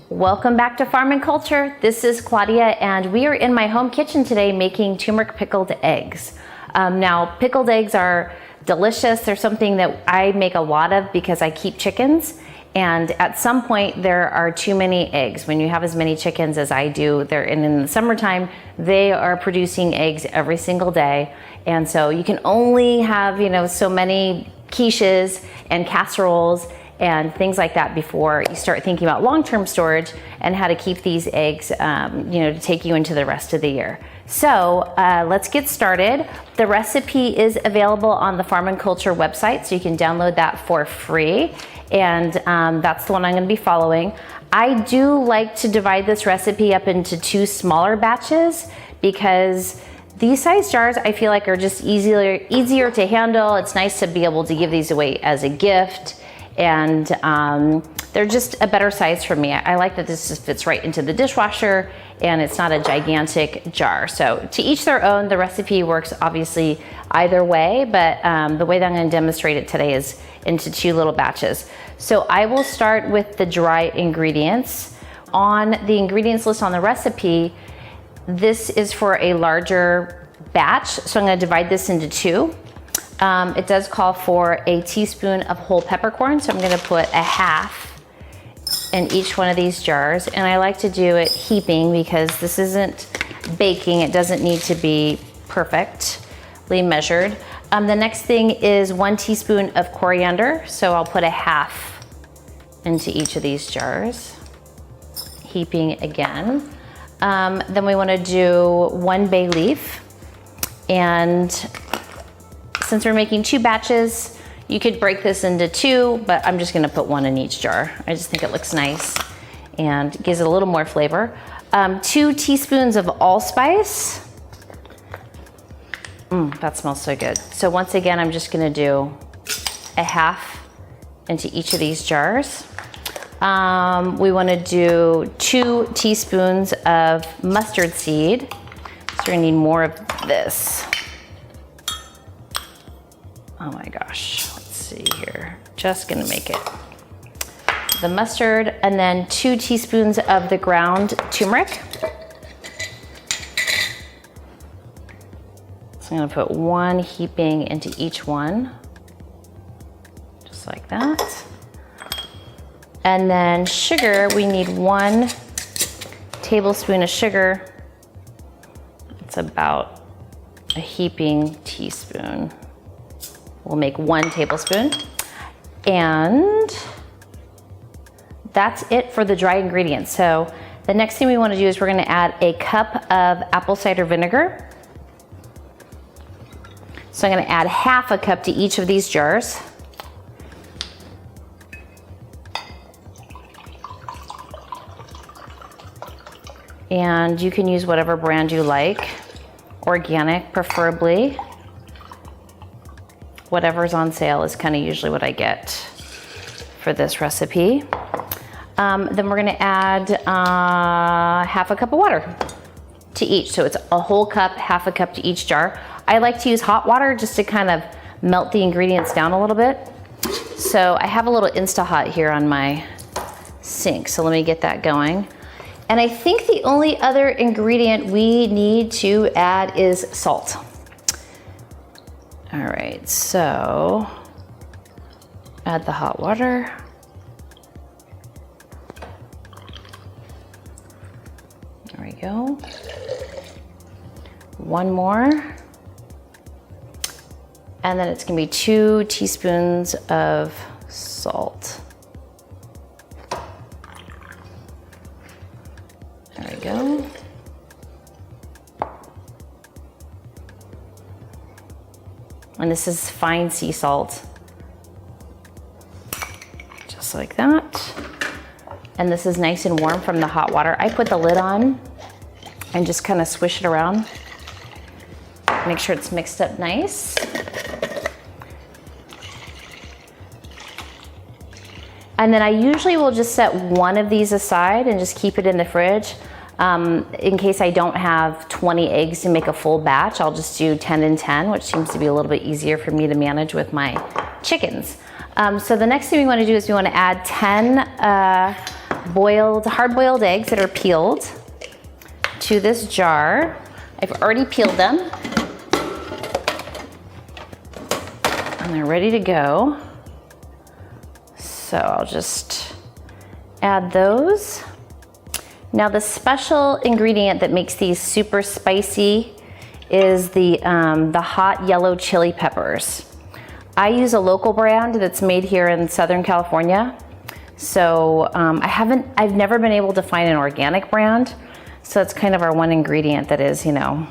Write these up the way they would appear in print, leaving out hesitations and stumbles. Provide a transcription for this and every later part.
Welcome back to Farm and Culture. This is Claudia and we are in my home kitchen today making turmeric pickled eggs. Now pickled eggs are delicious. They're something that I make a lot of because I keep chickens, and at some point there are too many eggs. When you have as many chickens as I do, and in the summertime they are producing eggs every single day, and so you can only have so many quiches and casseroles and things like that before you start thinking about long-term storage and how to keep these eggs to take you into the rest of the year. So let's get started. The recipe is available on the Farm and Culture website, so you can download that for free, and that's the one I'm going to be following. I do like to divide this recipe up into two smaller batches because these size jars I feel like are just easier to handle. It's nice to be able to give these away as a gift, and they're just a better size for me. I like that this just fits right into the dishwasher and it's not a gigantic jar. So to each their own. The recipe works obviously either way, but the way that I'm going to demonstrate it today is into two little batches. So I will start with the dry ingredients. On the ingredients list on the recipe, this is for a larger batch, so I'm going to divide this into two. It does call for a teaspoon of whole peppercorn, so I'm going to put a half in each one of these jars, and I like to do it heaping because this isn't baking. It doesn't need to be perfectly measured. The next thing is 1 teaspoon of coriander, so I'll put a half into each of these jars, heaping again. Then we want to do 1 bay leaf, and since we're making two batches, you could break this into two, but I'm just gonna put 1 in each jar. I just think it looks nice and gives it a little more flavor. 2 teaspoons of allspice. That smells so good. So once again, I'm just gonna do a half into each of these jars. We wanna do 2 teaspoons of mustard seed. So we're gonna need more of this. Oh my gosh, let's see here. Just gonna make it. The mustard, and then 2 teaspoons of the ground turmeric. So I'm gonna put 1 heaping into each one, just like that. And then sugar, we need 1 tablespoon of sugar. It's about a heaping teaspoon. We'll make 1 tablespoon, and that's it for the dry ingredients. So the next thing we want to do is we're going to add a cup of apple cider vinegar. So I'm going to add half a cup to each of these jars. And you can use whatever brand you like, organic preferably. Whatever's on sale is kind of usually what I get for this recipe. Then we're gonna add half a cup of water to each. So it's a whole cup, half a cup to each jar. I like to use hot water just to kind of melt the ingredients down a little bit. So I have a little Insta-Hot here on my sink, so let me get that going. And I think the only other ingredient we need to add is salt. All right, so add the hot water. There we go. 1 more. And then it's gonna be 2 teaspoons of salt. There we go. And this is fine sea salt, just like that. And this is nice and warm from the hot water. I put the lid on and just kind of swish it around. Make sure it's mixed up nice. And then I usually will just set 1 of these aside and just keep it in the fridge. In case I don't have 20 eggs to make a full batch, I'll just do 10 and 10, which seems to be a little bit easier for me to manage with my chickens. So the next thing we want to do is we want to add 10 hard-boiled eggs that are peeled to this jar. I've already peeled them. And they're ready to go. So I'll just add those. Now the special ingredient that makes these super spicy is the hot yellow chili peppers. I use a local brand that's made here in Southern California. So I've never been able to find an organic brand. So it's kind of our one ingredient that is, you know,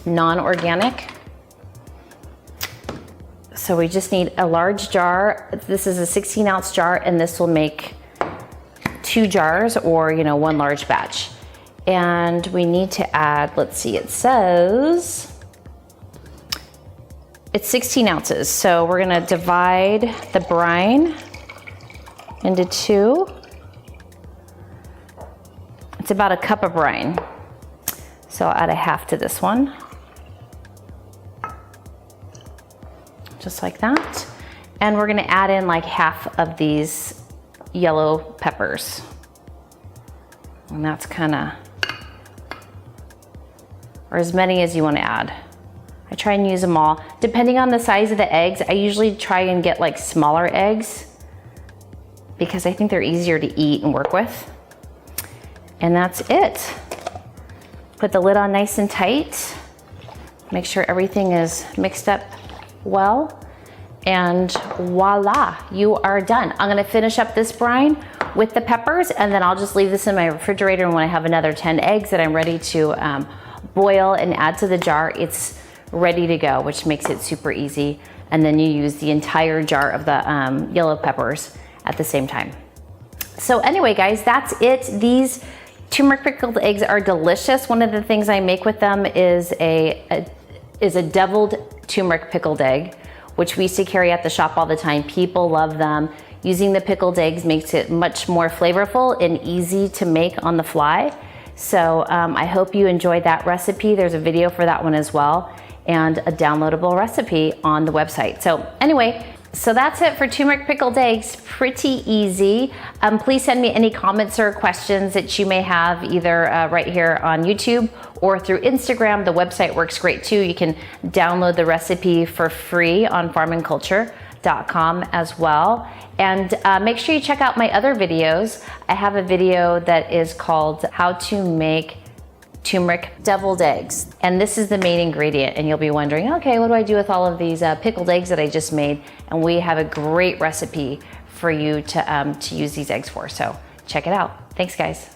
non-organic. So we just need a large jar. This is a 16-ounce jar, and this will make 2 jars or, you know, 1 large batch. And we need to add, let's see, it says it's 16 ounces. So we're gonna divide the brine into 2. It's about a cup of brine. So I'll add a half to this one. Just like that. And we're gonna add in like half of these yellow peppers. And that's kinda, or as many as you wanna add. I try and use them all. Depending on the size of the eggs, I usually try and get like smaller eggs because I think they're easier to eat and work with. And that's it. Put the lid on nice and tight. Make sure everything is mixed up well, and voila, you are done. I'm gonna finish up this brine with the peppers, and then I'll just leave this in my refrigerator, and when I have another 10 eggs that I'm ready to boil and add to the jar, it's ready to go, which makes it super easy. And then you use the entire jar of the yellow peppers at the same time. So anyway, guys, that's it. These turmeric pickled eggs are delicious. One of the things I make with them is a deviled turmeric pickled egg, which we used to carry at the shop all the time. People love them. Using the pickled eggs makes it much more flavorful and easy to make on the fly. So I hope you enjoyed that recipe. There's a video for that one as well, and a downloadable recipe on the website. So anyway, so that's it for turmeric pickled eggs. Pretty easy. Please send me any comments or questions that you may have, either right here on YouTube or through Instagram. The website works great too. You can download the recipe for free on farmandculture.com as well. And make sure you check out my other videos. I have a video that is called How to Make Turmeric Deviled Eggs. And this is the main ingredient. And you'll be wondering, okay, what do I do with all of these pickled eggs that I just made? And we have a great recipe for you to use these eggs for. So check it out. Thanks, guys.